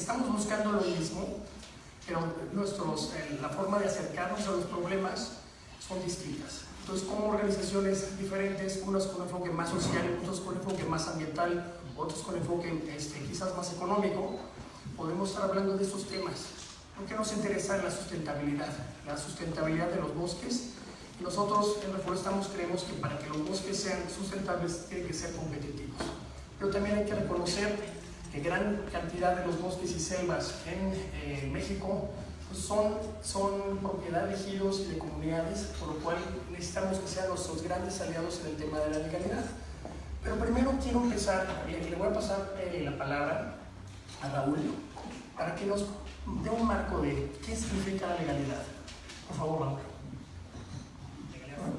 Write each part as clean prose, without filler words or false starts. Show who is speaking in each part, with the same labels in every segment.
Speaker 1: estamos buscando lo mismo, pero la forma de acercarnos a los problemas son distintas. Entonces, como organizaciones diferentes, unas con enfoque más social, otras con enfoque más ambiental, otros con enfoque quizás más económico, podemos estar hablando de estos temas. Porque nos interesa la sustentabilidad de los bosques. Nosotros en Reforestamos creemos que para que los bosques sean sustentables tienen que ser competitivos. Pero también hay que reconocer que gran cantidad de los bosques y selvas en México pues son propiedad de ejidos y de comunidades, por lo cual necesitamos que sean nuestros grandes aliados en el tema de la legalidad. Pero primero quiero empezar, le voy a pasar la palabra a Raúl para que nos dé un marco de qué significa la legalidad. Por favor, Raúl.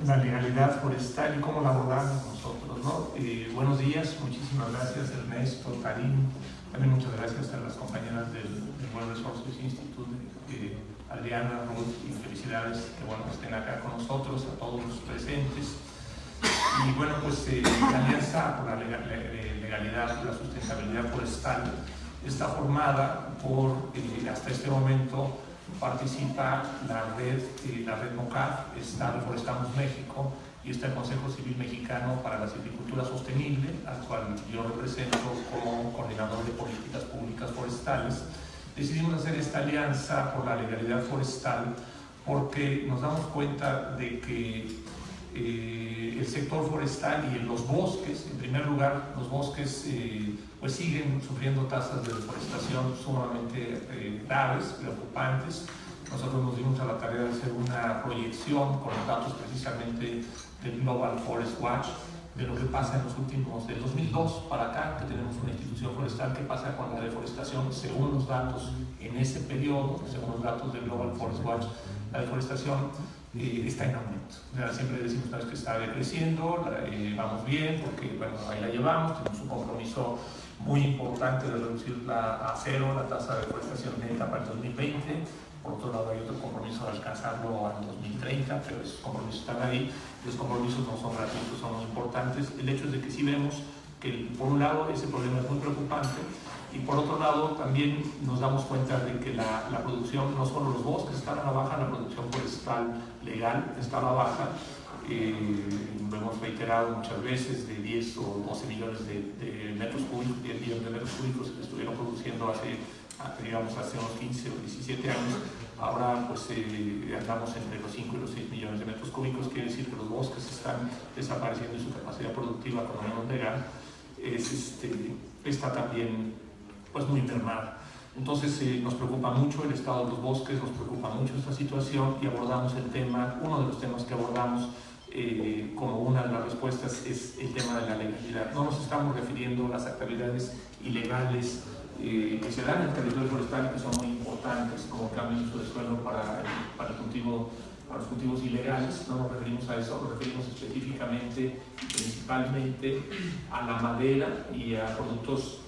Speaker 2: La legalidad forestal y cómo la abordamos nosotros, ¿no? Buenos días, muchísimas gracias Ernesto, Karim, también muchas gracias a las compañeras del World Resources Institute, Adriana, Ruth, y felicidades, que bueno que estén acá con nosotros, a todos los presentes. Y bueno, pues la Alianza por la Legalidad y la Sustentabilidad Forestal está formada por, hasta este momento, participa la red MOCAF, está Reforestamos México y está el Consejo Civil Mexicano para la Silvicultura Sostenible, al cual yo represento como coordinador de políticas públicas forestales. Decidimos hacer esta alianza por la legalidad forestal porque nos damos cuenta de que el sector forestal y los bosques, en primer lugar, los bosques pues siguen sufriendo tasas de deforestación sumamente graves, preocupantes. Nosotros nos dimos a la tarea de hacer una proyección con los datos precisamente del Global Forest Watch, de lo que pasa en los últimos, del 2002 para acá, que tenemos una institución forestal, que pasa con la deforestación según los datos en ese periodo, según los datos del Global Forest Watch. La deforestación está en aumento. O sea, siempre decimos que está decreciendo, vamos bien, porque bueno, ahí la llevamos, tenemos un compromiso muy importante de reducir a cero la tasa de deforestación neta para el 2020. Por otro lado, hay otro compromiso de alcanzarlo al 2030, pero esos compromisos están ahí. Los compromisos no son gratuitos, son muy importantes. El hecho es de que sí vemos que, por un lado, ese problema es muy preocupante, y por otro lado, también nos damos cuenta de que la producción, no solo los bosques están a la baja, la producción forestal legal está a la baja. Lo hemos reiterado muchas veces, de 10 o 12 millones de metros cúbicos, 10 millones de metros cúbicos que estuvieron produciendo hace unos 15 o 17 años. Ahora pues andamos entre los 5 y los 6 millones de metros cúbicos, quiere decir que los bosques están desapareciendo y su capacidad productiva, con menos legal, está también pues muy mermada. Entonces nos preocupa mucho el estado de los bosques, nos preocupa mucho esta situación, y abordamos el tema, uno de los temas que abordamos como una de las respuestas es el tema de la legalidad. No nos estamos refiriendo a las actividades ilegales que se dan en el territorio forestal y que son muy importantes, como cambio de uso de suelo para los cultivos ilegales. No nos referimos a eso, nos referimos específicamente y principalmente a la madera y a productos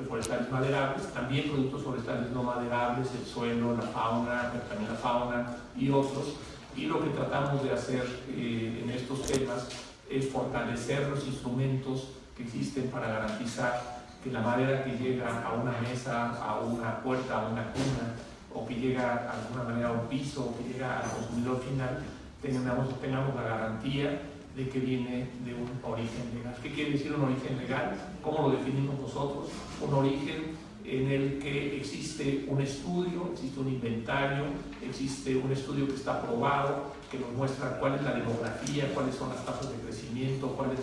Speaker 2: forestales maderables, también productos forestales no maderables, el suelo, la fauna, también la fauna y otros. Y lo que tratamos de hacer en estos temas es fortalecer los instrumentos que existen para garantizar que la madera que llega a una mesa, a una puerta, a una cuna, o que llega de alguna manera a un piso, o que llega al consumidor final, tengamos la garantía de que viene de un origen legal. ¿Qué quiere decir un origen legal? ¿Cómo lo definimos nosotros? Un origen en el que existe un estudio, existe un inventario, existe un estudio que está aprobado, que nos muestra cuál es la demografía, cuáles son las tasas de crecimiento, cuál es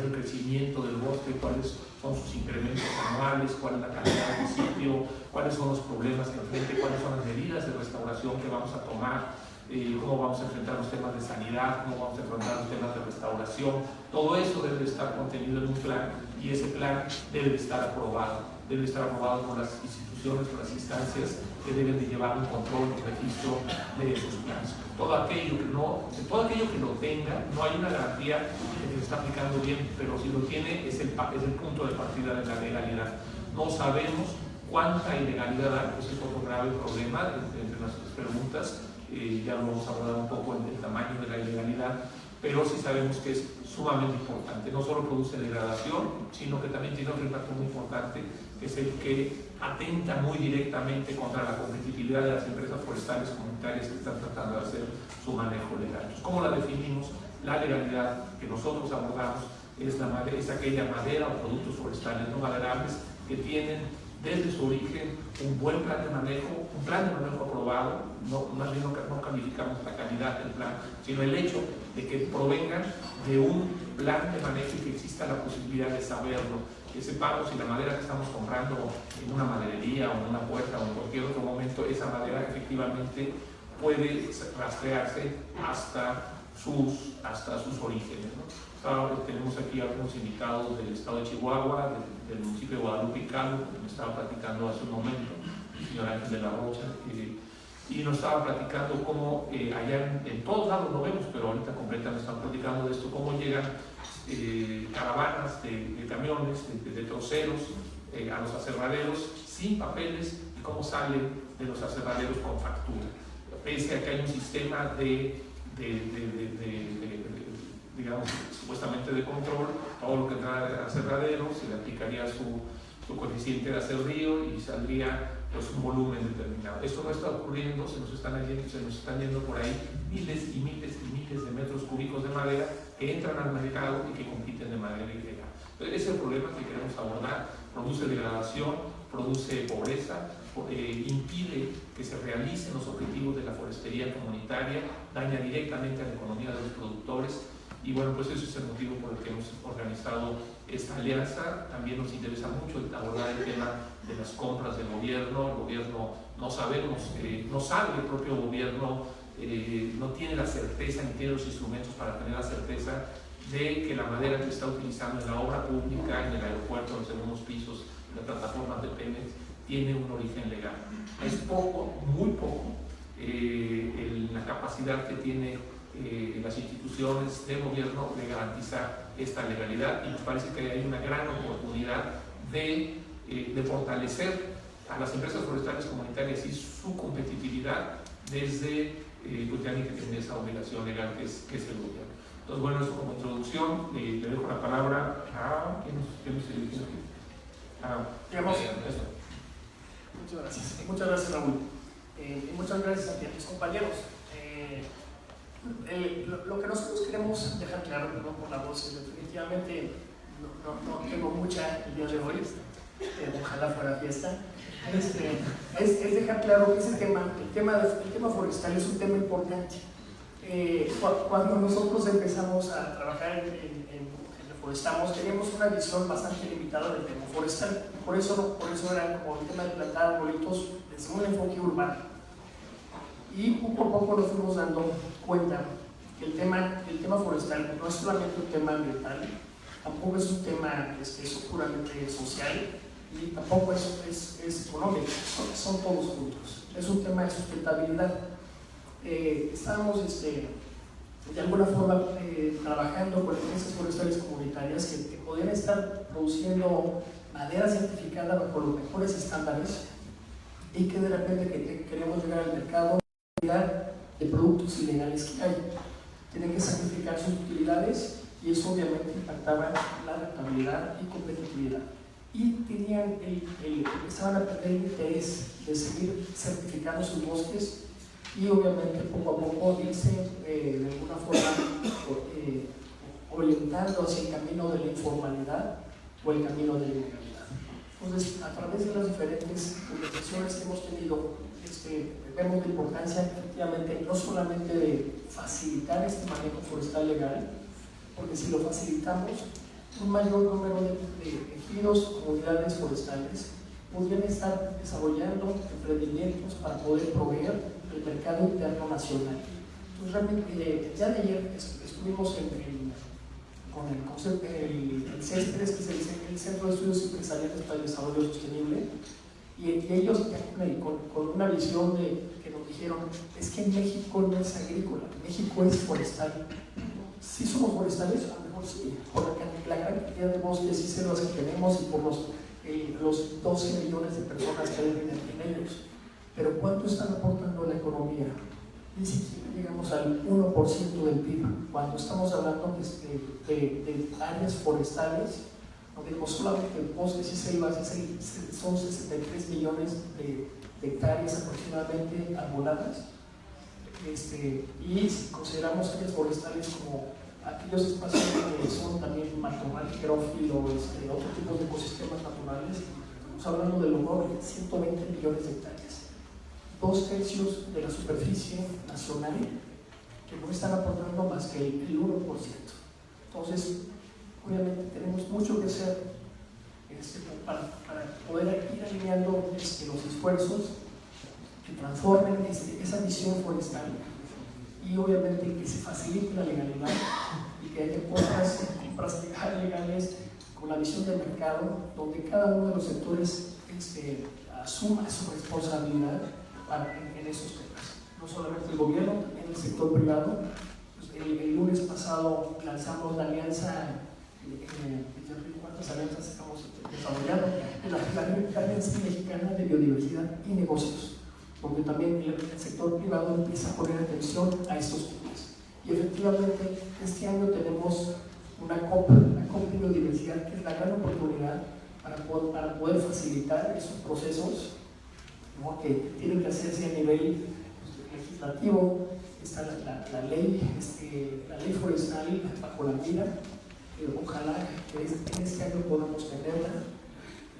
Speaker 2: el crecimiento del bosque, cuáles son sus incrementos anuales, cuál es la calidad del sitio, cuáles son los problemas que enfrente, cuáles son las medidas de restauración que vamos a tomar, cómo vamos a enfrentar los temas de sanidad, cómo vamos a enfrentar los temas de restauración. Todo eso debe estar contenido en un plan, y ese plan debe estar aprobado por las instituciones, por las instancias que deben de llevar un control y registro de esos planes. Todo aquello que lo tenga, no hay una garantía de que se está aplicando bien, pero si lo tiene es el punto de partida de la legalidad. No sabemos cuánta ilegalidad hay, ese es otro grave problema entre nuestras preguntas. Ya lo hemos hablado un poco en el tamaño de la ilegalidad, pero sí sabemos que es sumamente importante. No solo produce degradación, sino que también tiene otro impacto muy importante, que es el que atenta muy directamente contra la competitividad de las empresas forestales comunitarias que están tratando de hacer su manejo legal. Entonces, ¿cómo la definimos? La legalidad que nosotros abordamos es aquella madera o productos forestales no maderables que tienen desde su origen un buen plan de manejo, un plan de manejo aprobado. Más bien no calificamos la calidad del plan, sino el hecho de que provengan de un plan de manejo y que exista la posibilidad de saberlo, que sepamos si la madera que estamos comprando en una maderería o en una puerta o en cualquier otro momento, esa madera efectivamente puede rastrearse hasta sus orígenes, ¿no? Tenemos aquí algunos invitados del estado de Chihuahua, del municipio de Guadalupe y Calvo, que me estaba platicando hace un momento, el señor Ángel de la Rocha, y nos estaba platicando cómo allá en todos lados lo vemos, pero ahorita completa nos están platicando de esto, cómo llegan caravanas de camiones, de troceros a los aserraderos sin papeles y cómo salen de los aserraderos con factura. Pese a que hay un sistema digamos, supuestamente de control, todo lo que entra al aserradero se le aplicaría su coeficiente de aserrío y saldría pues un volumen determinado. Esto no está ocurriendo, se nos están yendo por ahí miles y miles y miles de metros cúbicos de madera que entran al mercado y que compiten de manera ilegal. Entonces, ese es el problema que queremos abordar. Produce degradación, produce pobreza, impide que se realicen los objetivos de la forestería comunitaria, daña directamente a la economía de los productores. Y bueno, pues ese es el motivo por el que hemos organizado esta alianza. También nos interesa mucho abordar el tema de las compras del gobierno. El gobierno no sabemos, no sabe, el propio gobierno no tiene la certeza ni tiene los instrumentos para tener la certeza de que la madera que se está utilizando en la obra pública, en el aeropuerto, en los segundos pisos, en las plataformas de Pemex, tiene un origen legal. Es poco, muy poco, la capacidad que tiene las instituciones de gobierno de garantizar esta legalidad, y nos parece que hay una gran oportunidad de fortalecer a las empresas forestales comunitarias y su competitividad desde pues ya que tiene esa obligación legal que es el gobierno. Entonces, bueno, eso como introducción. Le dejo la palabra a
Speaker 1: Muchas gracias. Muchas gracias, Raúl. Y muchas gracias a mis compañeros. Lo que nosotros queremos dejar claro, perdón por la voz, definitivamente no tengo mucha el día de hoy, ojalá fuera fiesta, es dejar claro que el tema forestal es un tema importante. Cuando nosotros empezamos a trabajar en Reforestamos, teníamos una visión bastante limitada del tema forestal. Por eso era como el tema de plantar arbolitos desde un enfoque urbano. Y poco a poco nos fuimos dando cuenta que el tema forestal no es solamente un tema ambiental, tampoco es un tema puramente social y tampoco es económico, son todos juntos. Es un tema de sustentabilidad. Estábamos de alguna forma trabajando con empresas forestales comunitarias que podían estar produciendo madera certificada bajo los mejores estándares y que de repente queremos llegar al mercado de productos ilegales que hay. Tienen que sacrificar sus utilidades y eso obviamente impactaba la rentabilidad y competitividad. Y empezaban a perder el interés de seguir certificando sus bosques y obviamente poco a poco irse de alguna forma orientando hacia el camino de la informalidad o el camino de la ilegalidad. Entonces, a través de las diferentes conversaciones que hemos tenido, vemos la importancia efectivamente no solamente de facilitar este manejo forestal legal, porque si lo facilitamos, un mayor número de ejidos, comunidades forestales podrían estar desarrollando emprendimientos para poder proveer el mercado interno nacional. Entonces, realmente, ya de ayer estuvimos con el CESPES, que es el Centro de Estudios Empresariales para el Desarrollo Sostenible, y ellos con una visión que nos dijeron, es que México no es agrícola, México es forestal. Sí somos forestales, a lo mejor sí, por la gran cantidad de bosques y selvas que tenemos y por los 12 millones de personas que viven en ellos. Pero ¿cuánto están aportando a la economía? ni siquiera llegamos al 1% del PIB. Cuando estamos hablando de áreas forestales, no digamos solamente bosques y selvas, son 63 millones de hectáreas aproximadamente arboladas. Y si consideramos áreas forestales como aquellos espacios que son también matorral, xerófilo, otro tipo de ecosistemas naturales, estamos hablando de lo doble, 120 millones de hectáreas. 2/3 de la superficie nacional que no están aportando más que el 1%. Entonces, obviamente tenemos mucho que hacer para poder ir alineando los esfuerzos que transformen esa visión forestal y obviamente que se facilite la legalidad y que haya compras legales con la visión del mercado, donde cada uno de los sectores asuma su responsabilidad en esos temas. No solamente el gobierno, también el sector privado. El lunes pasado lanzamos la alianza, ¿cuántas alianzas estamos desarrollando? La Alianza Mexicana de Biodiversidad y Negocios, donde también el sector privado empieza a poner atención a estos temas. Y efectivamente, este año tenemos una COP Biodiversidad, que es la gran oportunidad para poder facilitar esos procesos, ¿no?, que tienen que hacerse a nivel legislativo. Está la ley forestal bajo la mira, ojalá que en este año podamos tenerla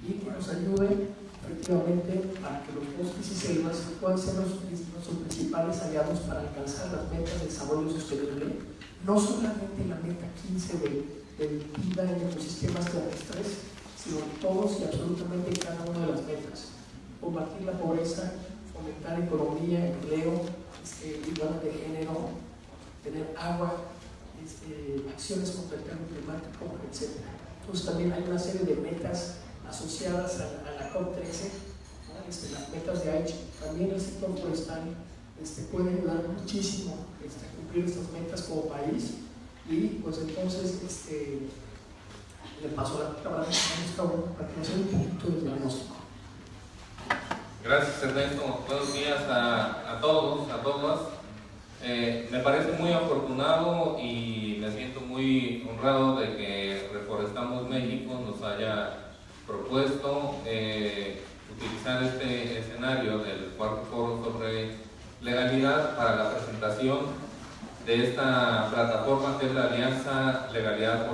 Speaker 1: y que nos ayude efectivamente para que los bosques y selvas puedan ser nuestros principales aliados para alcanzar las metas de desarrollo sostenible, no solamente la meta 15 de vida en ecosistemas terrestres, sino en todos y absolutamente cada una de las metas: combatir la pobreza, fomentar economía, empleo, igualdad de género, tener agua, acciones contra el cambio climático, etc. Entonces también hay una serie de metas asociadas a la COP13, ¿no? Las metas de Aichi. También el sector forestal puede ayudar muchísimo a cumplir estas metas como país. Y pues entonces le paso la palabra a Gustavo para que nos dé un poquito de diagnóstico.
Speaker 3: Gracias, Ernesto. Buenos días a todos, a todas. Me parece muy afortunado y me siento muy honrado de que Reforestamos México nos haya propuesto utilizar este escenario del cuarto foro sobre legalidad para la presentación de esta plataforma que es la Alianza Legalidad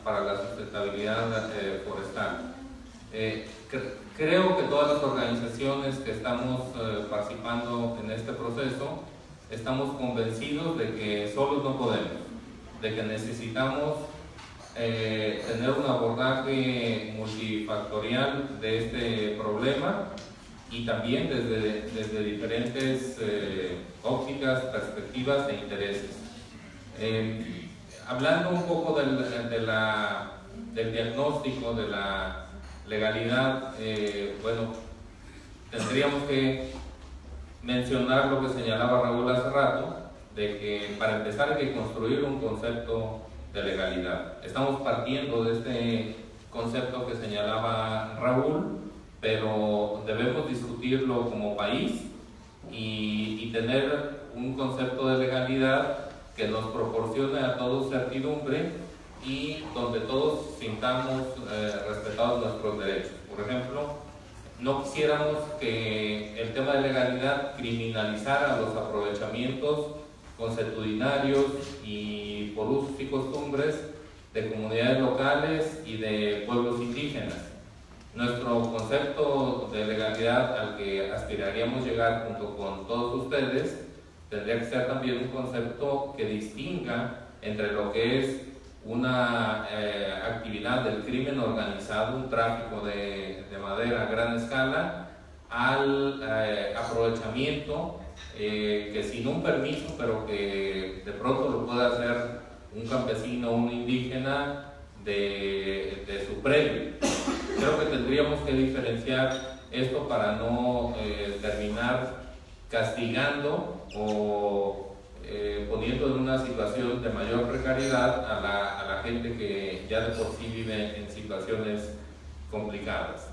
Speaker 3: para la Sustentabilidad Forestal. Creo que todas las organizaciones que estamos participando en este proceso estamos convencidos de que solos no podemos, de que necesitamos tener un abordaje multifactorial de este problema y también desde diferentes ópticas, perspectivas e intereses. Hablando un poco del diagnóstico de la legalidad, bueno, tendríamos que mencionar lo que señalaba Raúl hace rato, de que para empezar hay que construir un concepto de legalidad. Estamos partiendo de este concepto que señalaba Raúl, pero debemos discutirlo como país y tener un concepto de legalidad que nos proporcione a todos certidumbre y donde todos sintamos respetados nuestros derechos. Por ejemplo, no quisiéramos que el tema de legalidad criminalizara los aprovechamientos consuetudinarios y por usos y costumbres de comunidades locales y de pueblos indígenas. Nuestro concepto de legalidad al que aspiraríamos llegar junto con todos ustedes tendría que ser también un concepto que distinga entre lo que es una actividad del crimen organizado, un tráfico de madera a gran escala, al aprovechamiento que sin un permiso, pero que de pronto lo puede hacer un campesino o un indígena de su predio. Creo que tendríamos que diferenciar esto para no terminar castigando o poniendo en una situación de mayor precariedad a la gente que ya de por sí vive en situaciones complicadas.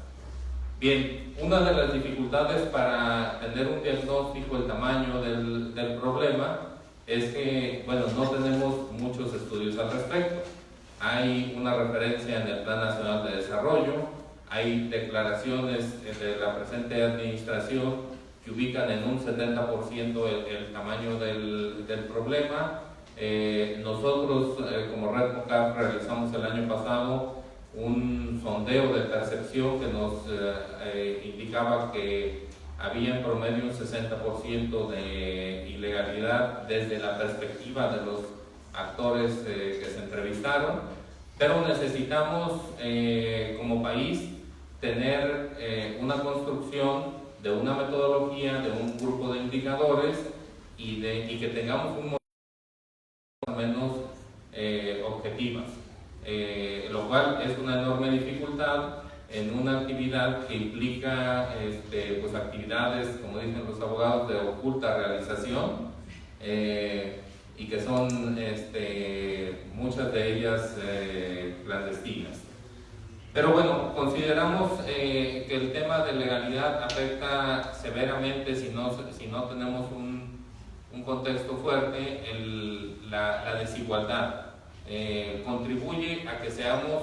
Speaker 3: Bien, una de las dificultades para tener un diagnóstico, el tamaño del problema, es que, bueno, no tenemos muchos estudios al respecto. Hay una referencia en el Plan Nacional de Desarrollo, hay declaraciones de la presente administración que ubican en un 70% el tamaño del problema. Nosotros, como Red MOCAP, realizamos el año pasado un sondeo de percepción que nos indicaba que había en promedio un 60% de ilegalidad desde la perspectiva de los actores que se entrevistaron, pero necesitamos como país tener una construcción de una metodología, de un grupo de indicadores y que tengamos un modelo menos objetivas, lo cual es una enorme dificultad en una actividad que implica pues actividades, como dicen los abogados, de oculta realización y que son muchas de ellas clandestinas. Pero bueno, consideramos que el tema de legalidad afecta severamente si no tenemos un contexto fuerte, la desigualdad. Contribuye a que seamos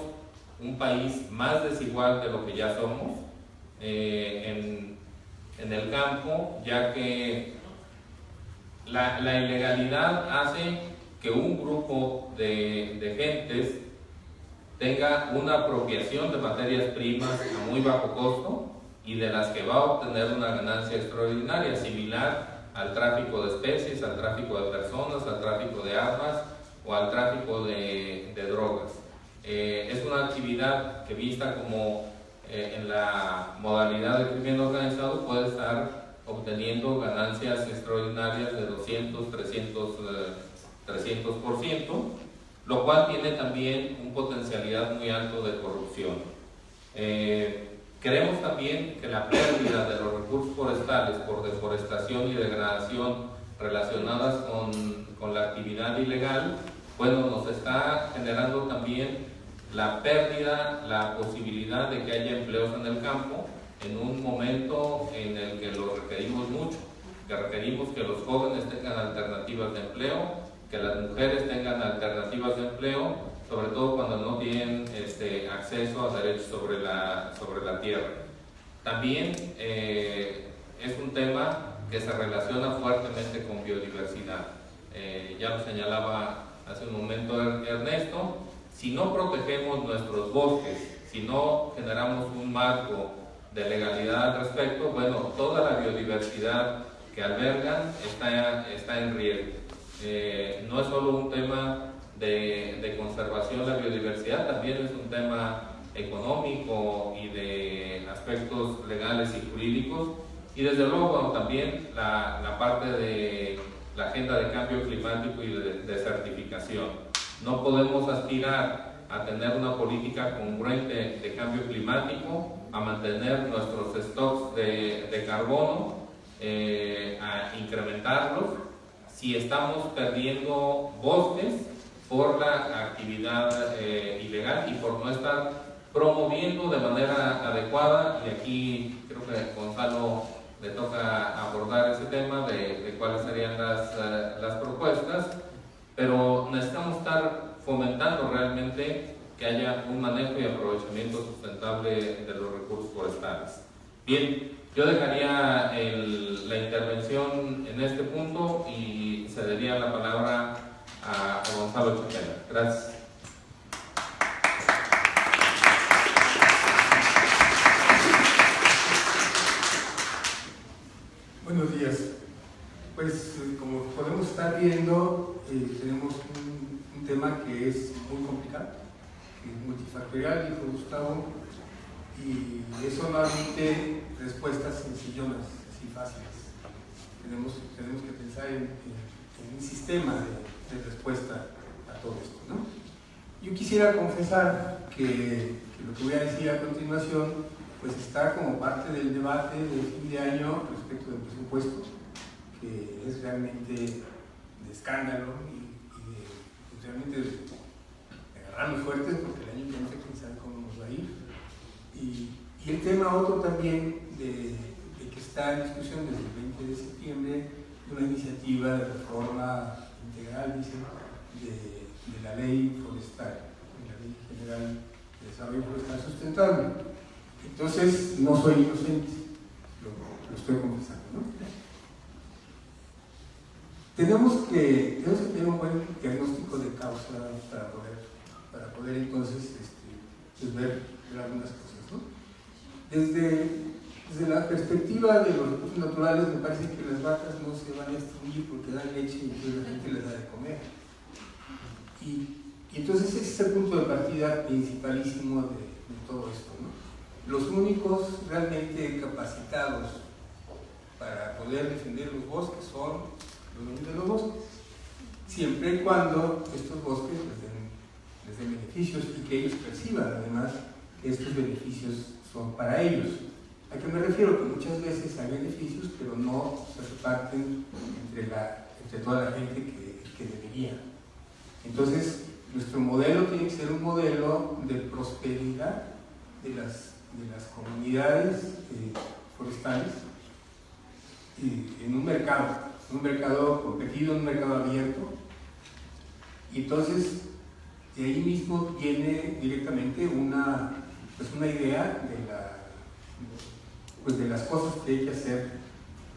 Speaker 3: un país más desigual de lo que ya somos en el campo, ya que la ilegalidad hace que un grupo de gentes tenga una apropiación de materias primas a muy bajo costo y de las que va a obtener una ganancia extraordinaria, similar al tráfico de especies, al tráfico de personas, al tráfico de armas o al tráfico de drogas. Es una actividad que, vista como en la modalidad de crimen organizado, puede estar obteniendo ganancias extraordinarias de 200, 300%, lo cual tiene también un potencialidad muy alto de corrupción. Creemos también que la pérdida de los recursos forestales por deforestación y degradación relacionadas con la actividad ilegal, bueno, nos está generando también la pérdida, la posibilidad de que haya empleos en el campo en un momento en el que lo requerimos mucho, que requerimos que los jóvenes tengan alternativas de empleo, que las mujeres tengan alternativas de empleo, sobre todo cuando no tienen acceso a derechos sobre la tierra. También es un tema que se relaciona fuertemente con biodiversidad. Ya lo señalaba hace un momento Ernesto, si no protegemos nuestros bosques, si no generamos un marco de legalidad al respecto, bueno, toda la biodiversidad que albergan está en riesgo. No es solo un tema de conservación de la biodiversidad, también es un tema económico y de aspectos legales y jurídicos, y desde luego bueno, también la parte de la agenda de cambio climático y de certificación. No podemos aspirar a tener una política congruente de cambio climático, a mantener nuestros stocks de carbono, a incrementarlos, si estamos perdiendo bosques por la actividad ilegal y por no estar promoviendo de manera adecuada. Y aquí creo que a Gonzalo le toca abordar ese tema de cuáles serían las propuestas, pero necesitamos estar fomentando realmente que haya un manejo y aprovechamiento sustentable de los recursos forestales. Bien, yo dejaría la intervención en este punto y cedería la palabra a Gonzalo Chapela. Gracias.
Speaker 4: Buenos días. Pues como podemos estar viendo, tenemos un tema que es muy complicado, que es multifactorial, dijo Gustavo, y eso no admite respuestas sencillonas, así fáciles. Tenemos que pensar en un sistema de respuesta a todo esto, ¿no? Yo quisiera confesar que lo que voy a decir a continuación pues está como parte del debate de fin de año respecto del presupuesto, que es realmente de escándalo y pues realmente de agarrarnos fuertes, porque el año que viene quién sabe cómo nos va a ir. Y Y el tema otro también de que está en discusión desde el 20 de septiembre, de una iniciativa de reforma integral, dice, de la ley forestal, de la Ley General de Desarrollo Forestal Sustentable. Entonces, no soy inocente, lo estoy confesando, ¿no? Tenemos que tener un buen diagnóstico de causa para poder entonces pues ver algunas cosas, ¿no? Desde la perspectiva de los recursos naturales, me parece que las vacas no se van a extinguir porque dan leche y entonces la gente les da de comer. Y entonces ese es el punto de partida principalísimo de todo esto, ¿no? Los únicos realmente capacitados para poder defender los bosques son los dueños de los bosques, siempre y cuando estos bosques les den beneficios y que ellos perciban además que estos beneficios son para ellos. ¿A qué me refiero? Que muchas veces hay beneficios, pero no se reparten entre toda la gente que debería. Entonces, nuestro modelo tiene que ser un modelo de prosperidad de las comunidades forestales en un mercado competido, un mercado abierto. Y entonces, de ahí mismo viene directamente una idea de las cosas que hay que hacer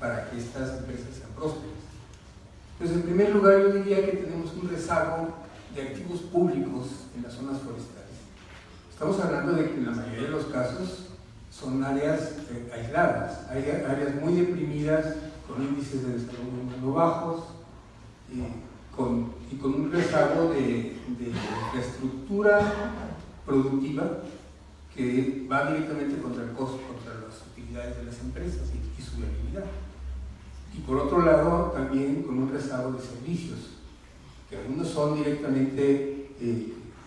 Speaker 4: para que estas empresas sean prósperas. Entonces, en primer lugar, yo diría que tenemos un rezago de activos públicos en las zonas forestales. Estamos hablando de que en la mayoría de los casos son áreas aisladas, áreas muy deprimidas, con índices de desarrollo humano bajos y con un rezago de infraestructura productiva que va directamente contra el costo, contra las utilidades de las empresas y su viabilidad. Y por otro lado, también con un rezago de servicios, que algunos son directamente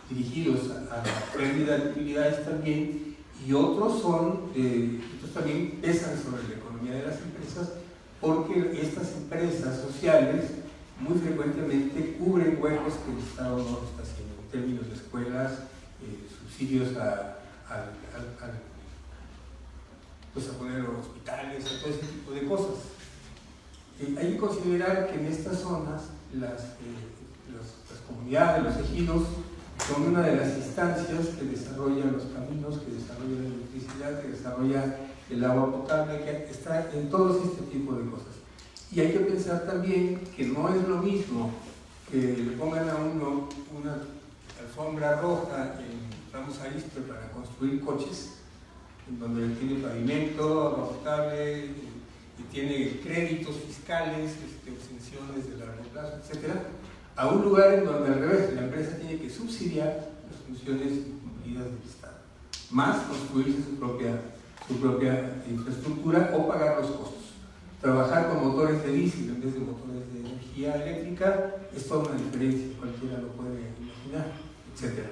Speaker 4: dirigidos a la pérdida de utilidades también, y otros también pesan sobre la economía de las empresas, porque estas empresas sociales muy frecuentemente cubren huecos que el Estado no está haciendo, en términos de escuelas, subsidios a poner hospitales, a todo ese tipo de cosas. Hay que considerar que en estas zonas las comunidades, los ejidos, son una de las instancias que desarrollan los caminos, que desarrollan la electricidad, que desarrolla el agua potable, que está en todos este tipo de cosas. Y hay que pensar también que no es lo mismo que le pongan a uno una alfombra roja en Ramos Arizpe para construir coches, en donde tiene pavimento, agua potable, y tiene créditos fiscales, exenciones de largo plazo, etc., a un lugar en donde al revés, la empresa tiene que subsidiar las funciones incumplidas del Estado, más construirse su propia infraestructura o pagar los costos. Trabajar con motores de diésel en vez de motores de energía eléctrica es toda una diferencia, cualquiera lo puede imaginar, etc.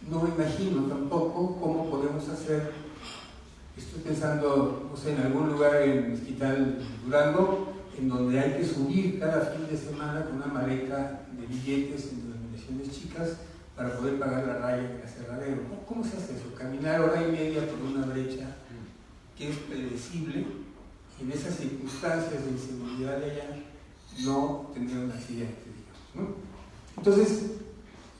Speaker 4: No me imagino tampoco cómo podemos hacer, estoy pensando, no sé, en algún lugar en Mezquital, Durango, en donde hay que subir cada fin de semana con una maleta de billetes en denominaciones chicas para poder pagar la raya del aserradero. ¿Cómo se hace eso? Caminar hora y media por una brecha que es predecible, y en esas circunstancias de inseguridad de allá no tener un accidente, digamos, ¿no? Entonces,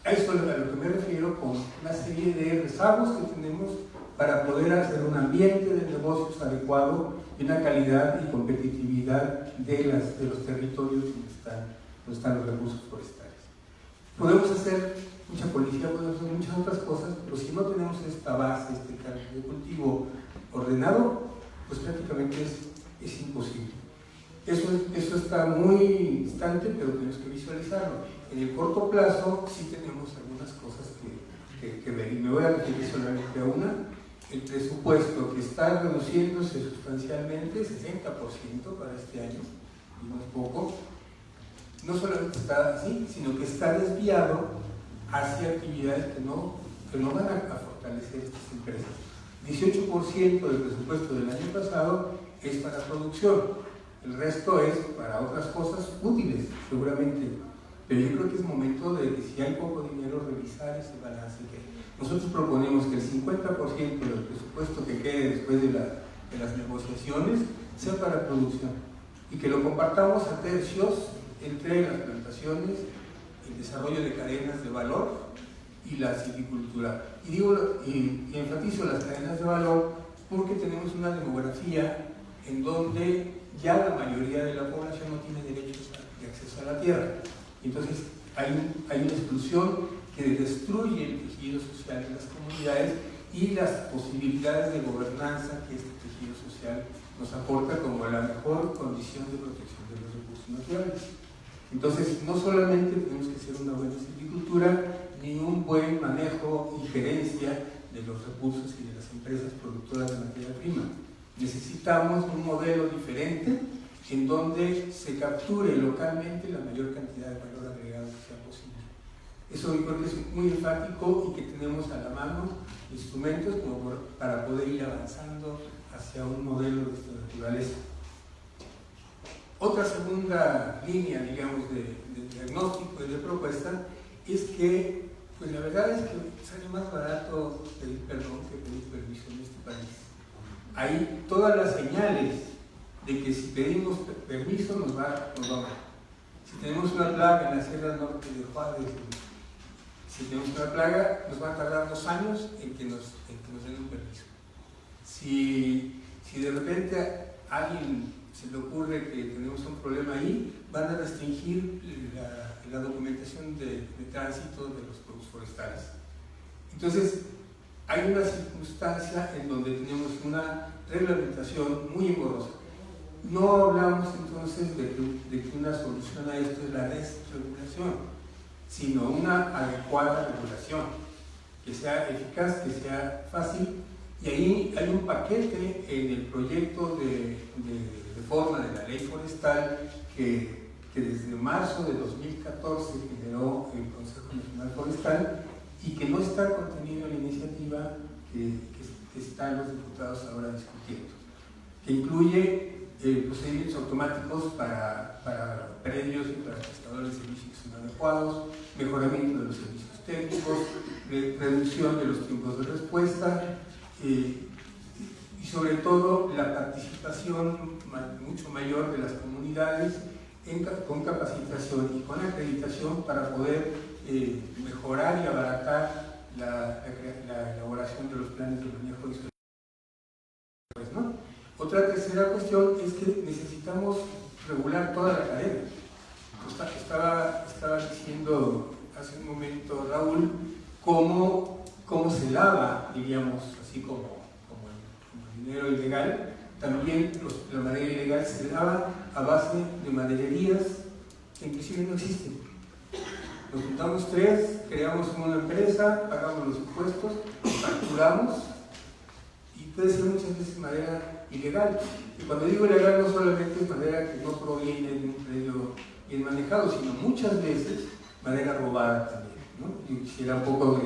Speaker 4: a eso es a lo que me refiero con una serie de rezagos que tenemos para poder hacer un ambiente de negocios adecuado y una calidad y competitividad de los territorios donde están los recursos forestales. Podemos hacer mucha policía, podemos hacer muchas otras cosas, pero si no tenemos esta base, este campo de cultivo ordenado, pues prácticamente es imposible. Eso está muy distante, pero tenemos que visualizarlo. En el corto plazo sí tenemos algunas cosas que ver, y me voy a referir solamente a una. El presupuesto que está reduciéndose sustancialmente, 60% para este año, y no es poco, no solamente está así, sino que está desviado hacia actividades que no van a fortalecer estas empresas. 18% del presupuesto del año pasado es para producción, el resto es para otras cosas útiles, seguramente, pero yo creo que es momento de que si hay poco dinero, revisar ese balance. Nosotros proponemos que el 50% del presupuesto que quede después de las negociaciones sea para producción y que lo compartamos a tercios entre las plantaciones, el desarrollo de cadenas de valor y la silvicultura. Y enfatizo las cadenas de valor porque tenemos una demografía en donde ya la mayoría de la población no tiene derechos de acceso a la tierra. Entonces hay una exclusión que destruye el tejido social de las comunidades y las posibilidades de gobernanza que este tejido social nos aporta como la mejor condición de protección de los recursos naturales. Entonces, no solamente tenemos que hacer una buena silvicultura, ni un buen manejo y gerencia de los recursos y de las empresas productoras de materia prima. Necesitamos un modelo diferente en donde se capture localmente la mayor cantidad de valor agregado que sea posible. Eso yo creo que es muy enfático y que tenemos a la mano instrumentos como para poder ir avanzando hacia un modelo de esta naturaleza. Otra segunda línea, digamos, de diagnóstico y de propuesta es que, pues la verdad es que sale más barato pedir perdón que pedir permiso en este país. Hay todas las señales de que si pedimos permiso nos va mal. Si tenemos una plaga en la Sierra Norte de Juárez, si tenemos una plaga, nos va a tardar 2 años en que nos den un permiso. Si de repente a alguien se le ocurre que tenemos un problema ahí, van a restringir la documentación de tránsito de los productos forestales. Entonces, hay una circunstancia en donde tenemos una reglamentación muy engorrosa. No hablamos entonces de que una solución a esto es la desregulación, sino una adecuada regulación, que sea eficaz, que sea fácil. Y ahí hay un paquete en el proyecto de reforma de la ley forestal que desde marzo de 2014 generó el Consejo Nacional Forestal y que no está contenido en la iniciativa que están los diputados ahora discutiendo, que incluye procedimientos automáticos para predios y para prestadores de servicios que son adecuados, mejoramiento de los servicios técnicos, reducción de los tiempos de respuesta y sobre todo la participación mucho mayor de las comunidades con capacitación y con acreditación para poder mejorar y abaratar la elaboración de los planes de manejo de pues, ¿no? Otra tercera cuestión es que necesitamos regular toda la cadena. Estaba diciendo hace un momento Raúl cómo se lava, diríamos, así como el dinero ilegal. También la madera ilegal se lava a base de madererías que inclusive no existen. Nos juntamos 3, creamos una empresa, pagamos los impuestos, facturamos y puede ser muchas veces madera ilegal. Y cuando digo ilegal no solamente es madera que no proviene de un predio bien manejado, sino muchas veces madera robada también, ¿no? Yo quisiera un poco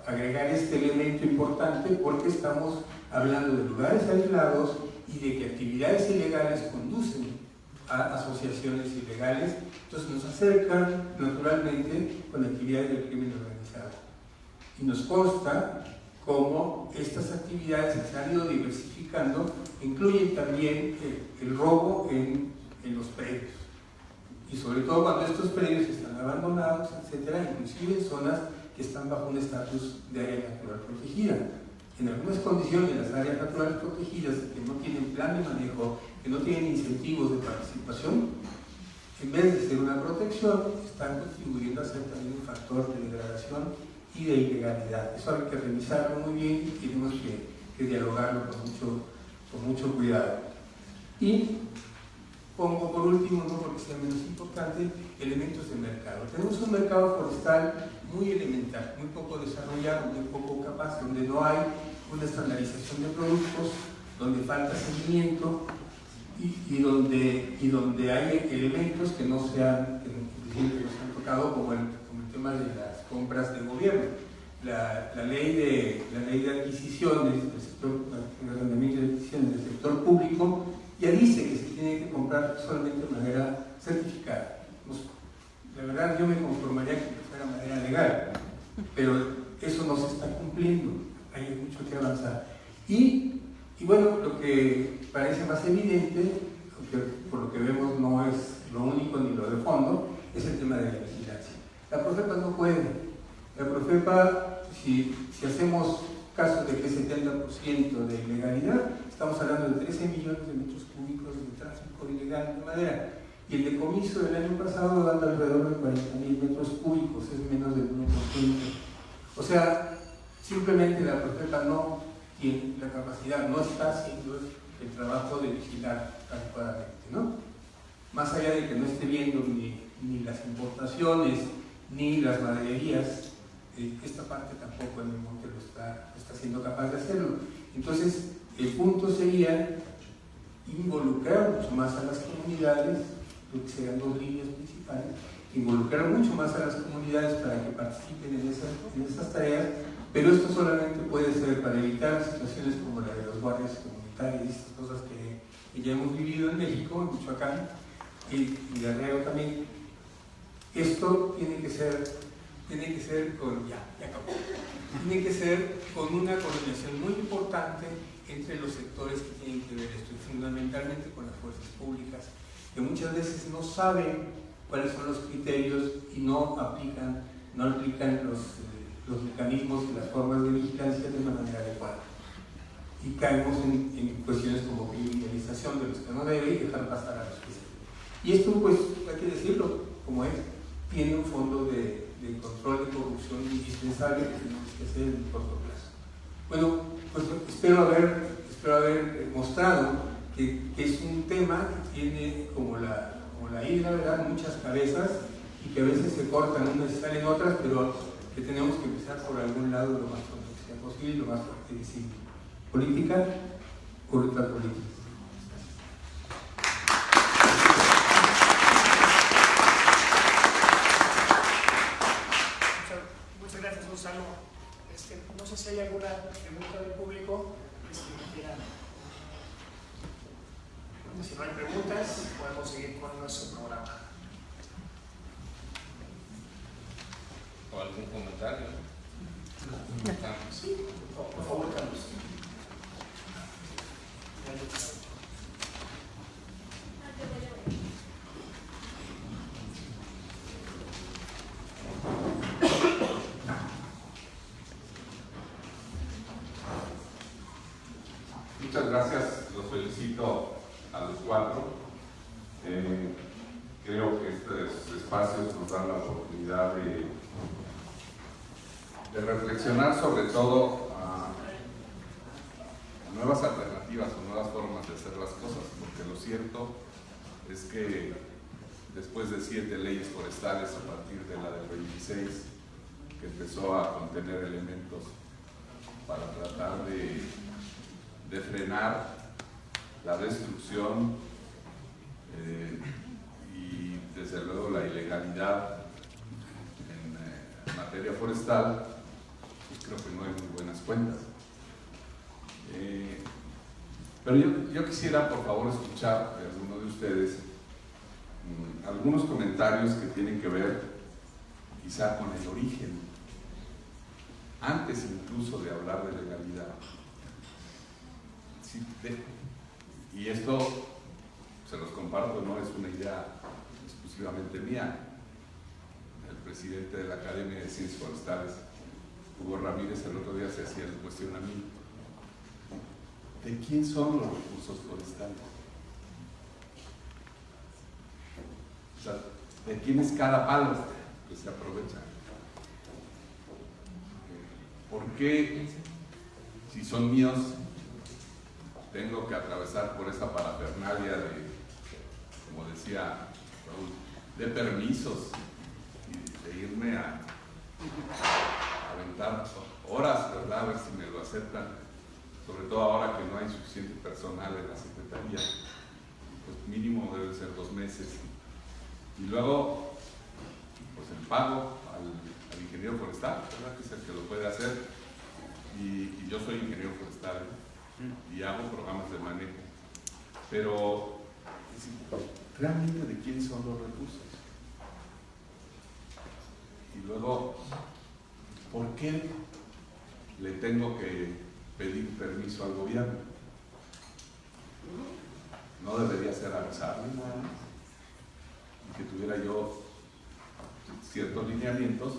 Speaker 4: agregar este elemento importante porque estamos hablando de lugares aislados y de que actividades ilegales conducen a asociaciones ilegales, entonces nos acercan naturalmente con actividades del crimen organizado. Y nos consta cómo estas actividades se han ido diversificando, incluyen también el robo en los predios. Y sobre todo cuando estos predios están abandonados, etcétera, inclusive en zonas que están bajo un estatus de área natural protegida. En algunas condiciones, las áreas naturales protegidas que no tienen plan de manejo, que no tienen incentivos de participación, en vez de ser una protección, están contribuyendo a ser también un factor de degradación y de ilegalidad. Eso hay que revisarlo muy bien y tenemos que dialogarlo con mucho cuidado. Y pongo por último, no porque sea menos importante, elementos de mercado. Tenemos un mercado forestal muy elemental, muy poco desarrollado, muy poco capaz, donde no hay una estandarización de productos, donde falta seguimiento y donde hay elementos que no se han tocado, como el tema de las compras del gobierno. La ley de adquisiciones del sector, el ordenamiento de adquisiciones del sector público ya dice que se tiene que comprar solamente de manera certificada. La verdad, yo bueno, lo que parece más evidente, por lo que vemos no es lo único ni lo de fondo, es el tema de la vigilancia. La Profepa no puede. La Profepa, si hacemos caso de que es 70% de ilegalidad, estamos hablando de 13 millones de metros cúbicos de tráfico ilegal de madera. Y el decomiso del año pasado anda alrededor de 40.000 metros cúbicos, es menos del 1%. O sea, simplemente la Profepa no tiene la capacidad, no está haciendo el trabajo de vigilar adecuadamente, ¿no? Más allá de que no esté viendo ni las importaciones ni las madererías, esta parte tampoco en el monte lo está siendo capaz de hacerlo. Entonces, el punto sería involucrar mucho más a las comunidades, lo que sean dos líneas principales, involucrar mucho más a las comunidades para que participen en esas tareas, pero esto solamente puede ser para evitar situaciones como la de los guardias comunitarios y estas cosas que ya hemos vivido en México, en Michoacán y Guerrero también. Esto tiene que ser con, tiene que ser con una coordinación muy importante entre los sectores que tienen que ver esto, y fundamentalmente con las fuerzas públicas, que muchas veces no saben cuáles son los criterios y no aplican los mecanismos y las formas de vigilancia de una manera adecuada. Y caemos en cuestiones como criminalización de los que no deben y dejar pasar a los que sí. Y esto, pues, hay que decirlo como es, tiene un fondo de control de corrupción indispensable que tenemos que hacer en corto plazo. Bueno, pues espero haber mostrado que es un tema que tiene como la hidra, ¿verdad?, muchas cabezas y que a veces se cortan unas y salen otras, pero que tenemos que empezar por algún lado lo más pronto que sea posible, lo más fuerte que sea. Política, voluntad política.
Speaker 1: Muchas gracias, Gonzalo. No sé si hay alguna pregunta del público. Si no hay preguntas, podemos seguir con nuestro programa.
Speaker 3: ¿O algún comentario?
Speaker 1: Sí, por favor, Carlos.
Speaker 5: Muchas gracias, los felicito a los cuatro. Creo que estos espacios nos dan la oportunidad de reflexionar sobre todo a nuevas alternativas o nuevas formas de hacer las cosas, porque lo cierto es que después de 7 leyes forestales a partir de la del 26, que empezó a contener elementos para tratar de frenar la destrucción y desde luego la ilegalidad en materia forestal, pues creo que no hay muy buenas cuentas. Pero yo quisiera por favor escuchar de alguno de ustedes algunos comentarios que tienen que ver quizá con el origen, antes incluso de hablar de legalidad. Sí, y esto se los comparto, no es una idea exclusivamente mía. El presidente de la Academia de Ciencias Forestales, Hugo Ramírez, el otro día se hacía el cuestionamiento: ¿de quién son los recursos forestales? O sea, ¿de quién es cada palo que se aprovecha? ¿Por qué, si son míos, tengo que atravesar por esa parafernalia de, como decía Raúl, de permisos y de irme a aventar horas, ¿verdad?, a ver si me lo aceptan, sobre todo ahora que no hay suficiente personal en la Secretaría? Pues mínimo deben ser 2 meses. Y luego, pues el pago al ingeniero forestal, ¿verdad?, que es el que lo puede hacer. Y yo soy ingeniero forestal y hago programas de manejo. Pero, ¿realmente de quién son los recursos? Y luego, ¿por qué le tengo que pedir permiso al gobierno? alcanzarle nada más, y que tuviera yo ciertos lineamientos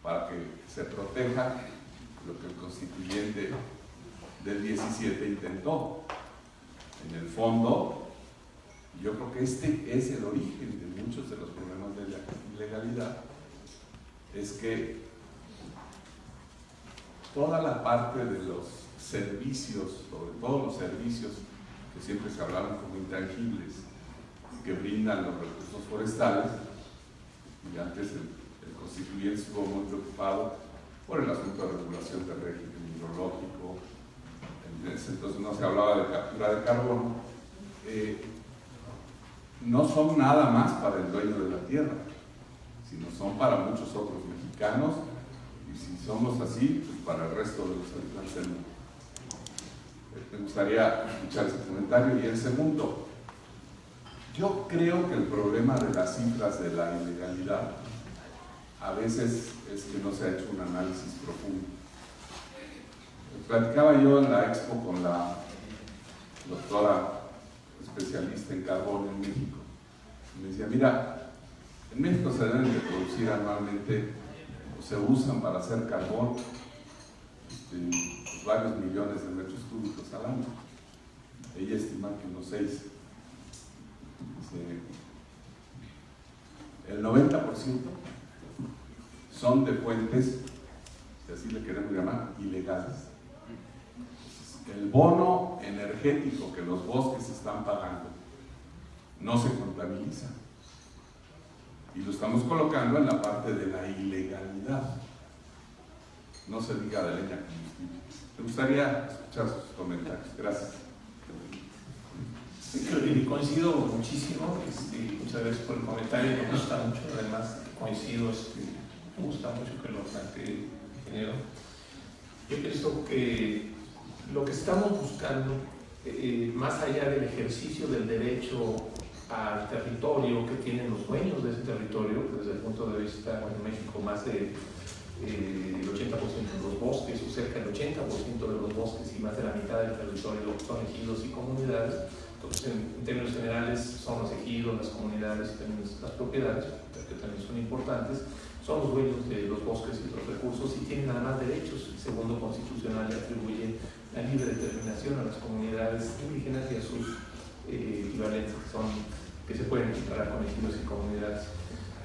Speaker 5: para que se proteja lo que el constituyente del 17 intentó. En el fondo, yo creo que este es el origen de muchos de los problemas de la ilegalidad, es que toda la parte de los servicios, sobre todo los servicios que siempre se hablaron como intangibles, que brindan los recursos forestales, y antes el constituyente estuvo muy preocupado por el asunto de regulación del régimen hidrológico. Entonces no se hablaba de captura de carbono. No son nada más para el dueño de la tierra, sino son para muchos otros mexicanos, y si somos así, pues para el resto de los habitantes del mundo. Me gustaría escuchar ese comentario. Y el segundo, yo creo que el problema de las cifras de la ilegalidad a veces es que no se ha hecho un análisis profundo. Platicaba yo en la expo con la doctora especialista en carbón en México. Me decía, mira, en México se deben de producir anualmente, o se usan para hacer carbón, pues varios millones de metros cúbicos al año. Ella estima que unos 6. El 90% son de fuentes, si así le queremos llamar, ilegales. El bono energético que los bosques están pagando no se contabiliza, y lo estamos colocando en la parte de la ilegalidad. No se diga de leña combustible. Me gustaría escuchar sus comentarios. Gracias.
Speaker 2: Sí, coincido muchísimo. Muchas gracias por el comentario. Me gusta mucho, además coincido. Me gusta mucho que lo plantee, ingeniero. Yo pienso que lo que estamos buscando, más allá del ejercicio del derecho al territorio que tienen los dueños de ese territorio, desde el punto de vista, en México más del 80% de los bosques, o cerca del 80% de los bosques, y más de la mitad del territorio son ejidos y comunidades. Entonces, en términos generales, son los ejidos, las comunidades y también las propiedades, que también son importantes, son los dueños de los bosques y los recursos, y tienen además derechos. El segundo constitucional le atribuye la libre determinación a las comunidades indígenas y a sus equivalentes que se pueden equiparar con ejidos y comunidades.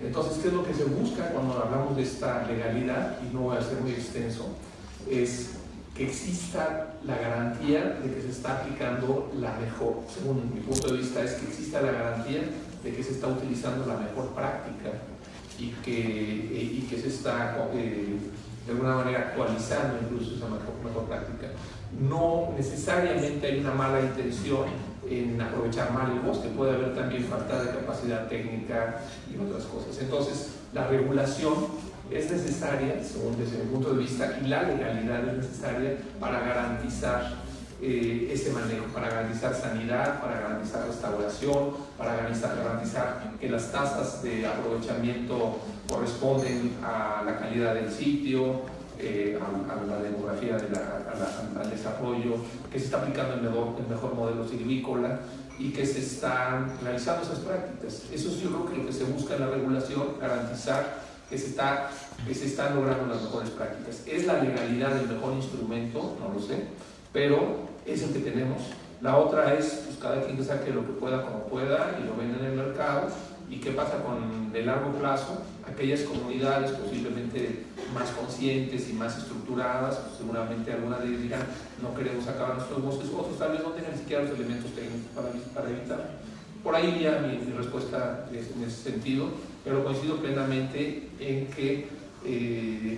Speaker 2: Entonces, ¿qué es lo que se busca cuando hablamos de esta legalidad? Y no voy a ser muy extenso, es que exista la garantía de que se está aplicando la mejor, según mi punto de vista, es que exista la garantía de que se está utilizando la mejor práctica y que se está de alguna manera actualizando incluso esa mejor práctica. No necesariamente hay una mala intención en aprovechar mal el bosque, puede haber también falta de capacidad técnica y otras cosas. Entonces, la regulación es necesaria, según desde mi punto de vista, y la legalidad es necesaria para garantizar ese manejo, para garantizar sanidad, para garantizar restauración, para garantizar que las tasas de aprovechamiento corresponden a la calidad del sitio, a la demografía, al desarrollo, que se está aplicando el mejor modelo silvícola y que se están realizando esas prácticas. Eso es, yo creo que lo que se busca en la regulación, garantizar que se están logrando las mejores prácticas. ¿Es la legalidad el mejor instrumento? No lo sé, pero es el que tenemos. La otra es, pues, cada quien que saque lo que pueda como pueda y lo venda en el mercado. ¿Y qué pasa con de largo plazo? Aquellas comunidades posiblemente más conscientes y más estructuradas, pues seguramente algunas de ellas dirán, no queremos acabar nuestros bosques, otros tal vez no tengan ni siquiera los elementos técnicos para evitar. Por ahí iría mi respuesta en ese sentido, pero coincido plenamente en que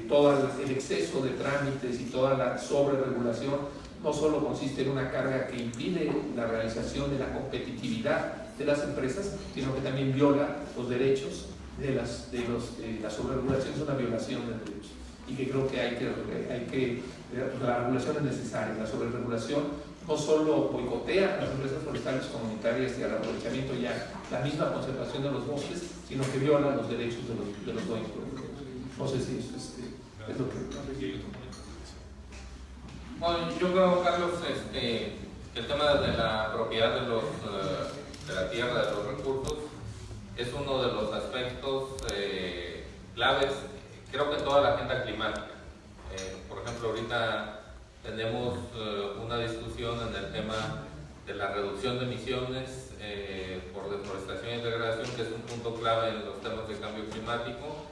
Speaker 2: todo el exceso de trámites y toda la sobreregulación no solo consiste en una carga que impide la realización de la competitividad de las empresas, sino que también viola los derechos la sobreregulación. Es una violación de derechos, y que creo que la regulación es necesaria. La sobreregulación no solo boicotea a las empresas forestales comunitarias y al aprovechamiento ya la misma conservación de los bosques, sino que viola los derechos de los dueños. No sé si eso es lo que... Bueno,
Speaker 3: yo creo, Carlos, el tema de la propiedad de la tierra, de los recursos, es uno de los aspectos claves, creo que en toda la agenda climática. Por ejemplo, ahorita tenemos una discusión en el tema de la reducción de emisiones por deforestación y degradación, que es un punto clave en los temas de cambio climático,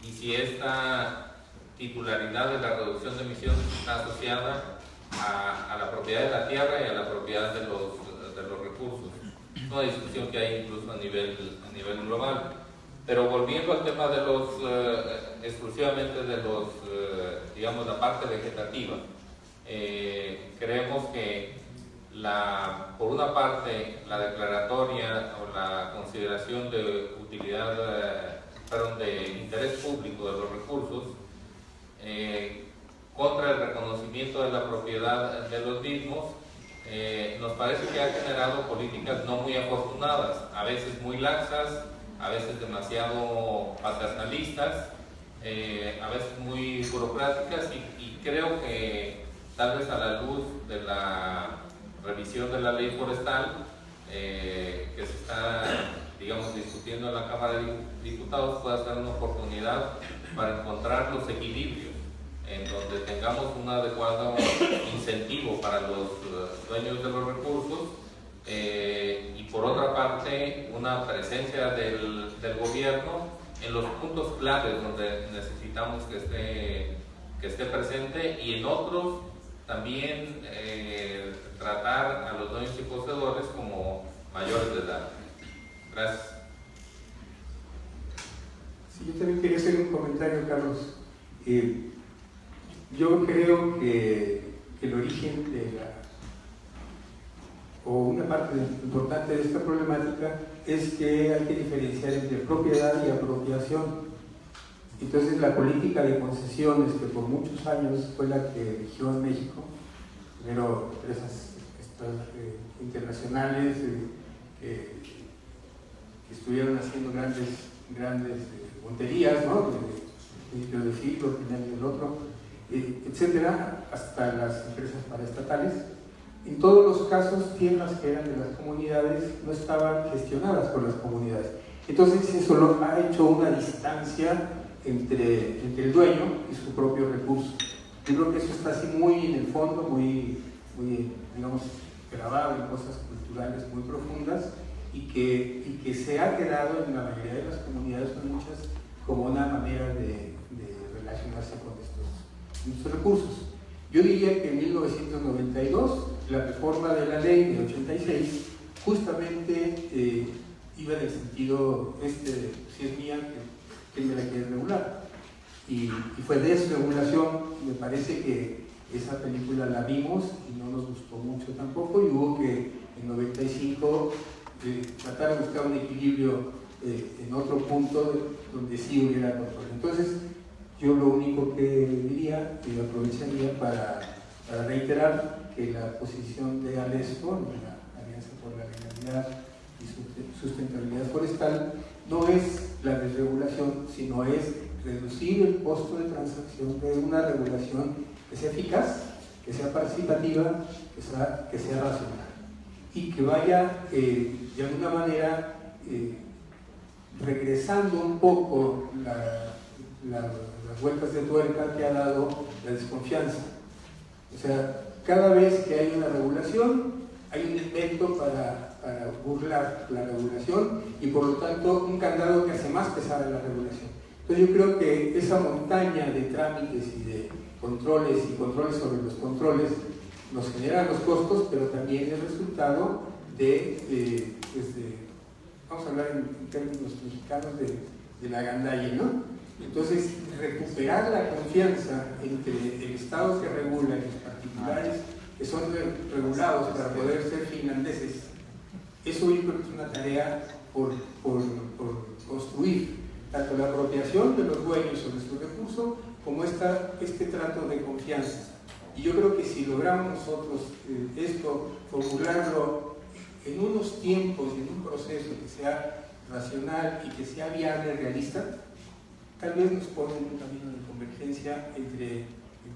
Speaker 3: y si esta titularidad de la reducción de emisiones está asociada a la propiedad de la tierra y a la propiedad de los recursos. Es una discusión que hay incluso a nivel global. Pero volviendo al tema de los, exclusivamente de los, digamos, la parte vegetativa, creemos que por una parte, la declaratoria o la consideración de utilidad, de interés público de los recursos, contra el reconocimiento de la propiedad de los mismos, nos parece que ha generado políticas no muy afortunadas, a veces muy laxas, a veces demasiado paternalistas, a veces muy burocráticas, y creo que tal vez a la luz de la revisión de la ley forestal que se está, digamos, discutiendo en la Cámara de Diputados, pueda ser una oportunidad para encontrar los equilibrios en donde tengamos un adecuado incentivo para los dueños de los recursos, y por otra parte una presencia del gobierno en los puntos claves donde necesitamos que esté presente, y en otros también tratar a los dueños y poseedores como mayores de edad. Gracias.
Speaker 4: Sí, yo también quería hacer un comentario, Carlos. Yo creo que el origen o una parte importante de esta problemática es que hay que diferenciar entre propiedad y apropiación. Entonces, la política de concesiones, que por muchos años fue la que rigió en México, primero empresas internacionales que estuvieron haciendo grandes tonterías, ¿no? Principio del siglo, final del otro, etcétera, hasta las empresas paraestatales. En todos los casos, tierras que eran de las comunidades no estaban gestionadas por las comunidades. Entonces, eso ha hecho una distancia entre el dueño y su propio recurso. Yo creo que eso está así muy en el fondo, muy digamos, grabado en cosas culturales muy profundas, y que se ha quedado en la mayoría de las comunidades, son muchas, como una manera de relacionarse con estos recursos. Yo diría que en 1992 la reforma de la ley de 86 justamente iba en el sentido si es mía, que me la quiere regular, y fue desregulación. Me parece que esa película la vimos y no nos gustó mucho tampoco, y hubo que en 95 tratar de buscar un equilibrio en otro punto donde sí hubiera control. Entonces, yo lo único que diría, y aprovecharía para reiterar que la posición de ALESFO, de la Alianza por la Legalidad y Sustentabilidad Forestal, no es la desregulación, sino es reducir el costo de transacción de una regulación que sea eficaz, que sea participativa, que sea racional, y que vaya de alguna manera regresando un poco las vueltas de tuerca que ha dado la desconfianza. O sea, cada vez que hay una regulación, hay un invento para burlar la regulación, y por lo tanto un candado que hace más pesada la regulación. Entonces yo creo que esa montaña de trámites y de controles sobre los controles nos generan los costos, pero también es resultado vamos a hablar en términos mexicanos de la gandalle, ¿no? Entonces, recuperar la confianza entre el Estado que regula y los particulares que son regulados para poder ser finlandeses, eso yo creo que es una tarea por construir, tanto la apropiación de los dueños sobre su recurso, como este trato de confianza. Y yo creo que si logramos nosotros esto, formularlo en unos tiempos y en un proceso que sea racional y que sea viable, realista, tal vez nos pone en un camino de convergencia entre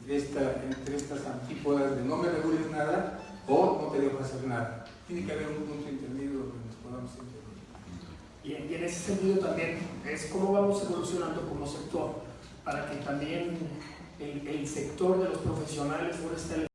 Speaker 4: estas antípodas de no me regules nada o no te dejo hacer nada. Tiene que haber un punto intermedio donde nos vamos a entender.
Speaker 1: Y en ese sentido también es cómo vamos evolucionando como sector, para que también el sector de los profesionales forestales